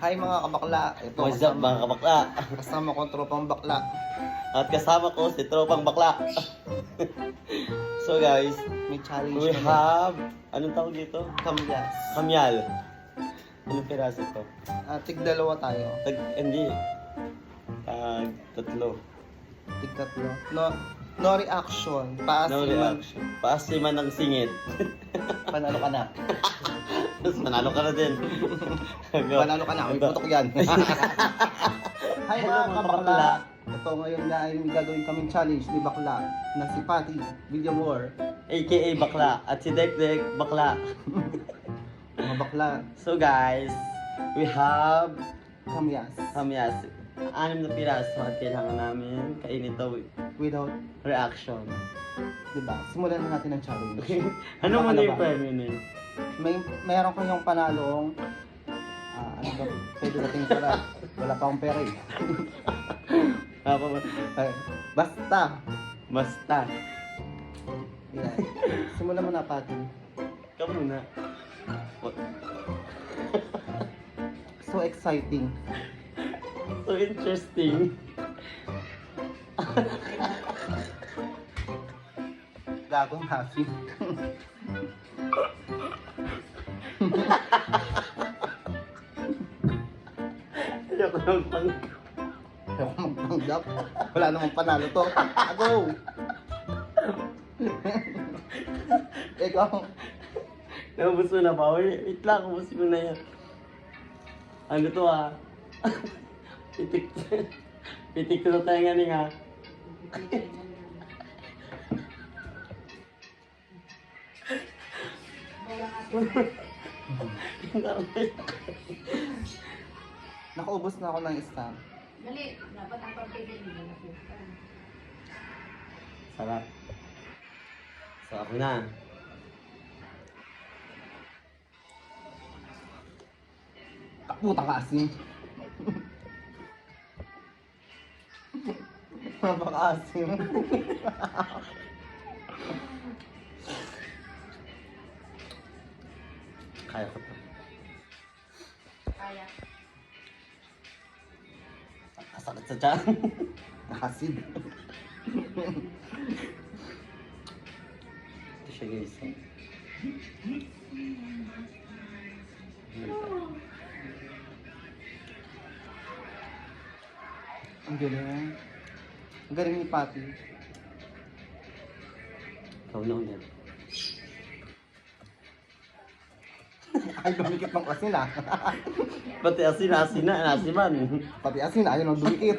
Hi mga kabakla. Ito What's up mga kabakla? kasama ko ang tropang bakla. At kasama ko si Tropang Bakla. So guys, May challenge we kami. have, anong tawag dito? Kamyas. Kamyal. Anong piraso to? Tig-dalawa tayo. Hindi. Tatlo. Tig-tatlo. No reaction. Paas No man. reaction. Paasiman ng singit. Panalo ka na. Tapos manalo ka na din. Panalo ka na. May putok yan. Hi mga kabakla. Ito ngayon nga ay may gagawin kaming challenge ni Bakla na si Patty Video War. AKA Bakla. At si Dekdek Bakla. Mga bakla. So guys, we have Kamyas. kamyas. 6 na piraso at kailangan namin kainin ito Without, reaction. diba? Simulan na natin ang challenge. Ano mo na yung Baka premyo na yun? Meron kayong panalong ano ba? Pwede nating pera. Wala pa akong pera eh. Ay, basta. Basta. Yeah. Simulan mo na, Patty. Ikaw muna. So exciting. So interesting. Gagong happy. Ayoko nang pang... Ayaw ko magpanggap. Wala namang panalo to. Go! Ikaw. Naubos mo na ba? Wait lang, ubos mo na yan. Ano to ah? Pitik. Pitik ko na tayo nga nga. Nakaubos na ako ng stamp. Dali, dapat ang pagpili nila na puta. Sarap. So ako na. Putang asim. Napaka-asim. Kaya ko to. Kaya. Sakit sa tiyan. Nakasid. Ito siya guys. Ang galing. Ang galing ni Patty. Ikaw na ulit. Ay, dumikit ng asin ah. Pati asin na, nasiman. Pati asin, ayaw nang dumikit.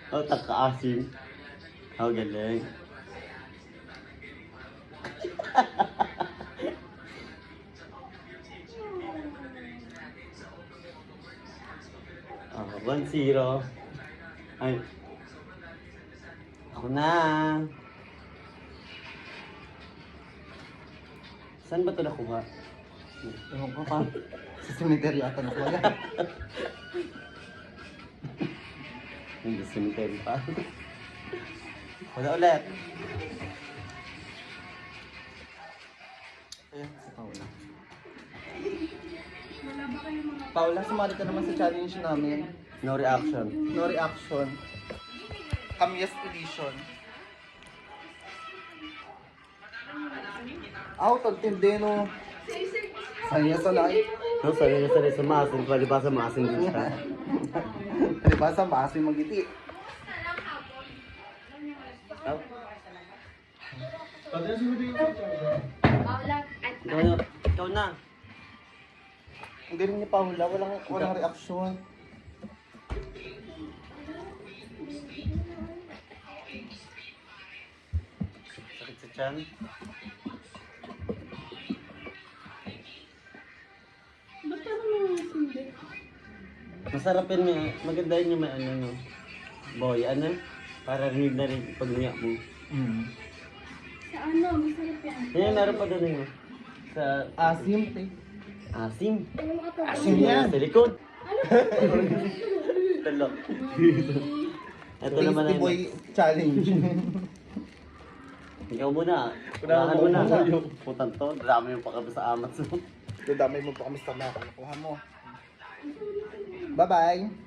Oh, taka-asin. Oh, galing. Oh, 1-0. Ay. Ako na. Saan ba ito nakuha? Ewan ko pa. Sa cemetery ata na ko yan. Hindi cemetery pa. Wala ulit. Ayan, si Paula. Paula, sumali ka naman sa challenge namin. No reaction. No reaction. Kamyas edition. Out of tindeno. Saya sa life. No, sarili sa maasin. Palibasa maasin din siya. Di ba sa baso yung magiti? Oh, Paula, at ikaw na. Ang galing ni Paula, walang reaksyon. Sakit sa tiyan. Masarap yun niya. Maganda yun yung may ano no. Boy, ano? Para rinig na rin pag niya mo. sa ano, masarap yan. Yan, meron pa doon yun. Sa Asim, te. asim. Ano mo ito? Asim yan. Sa likod. Talo. Ito naman Tasty ay boy challenge. Ikaw muna. Unahan Unahan mo mo na. muna. Putan to. Dami yung pakaba sa amat mo. Dadamay mo pa kamusta na. Nakuha mo. Bye-bye.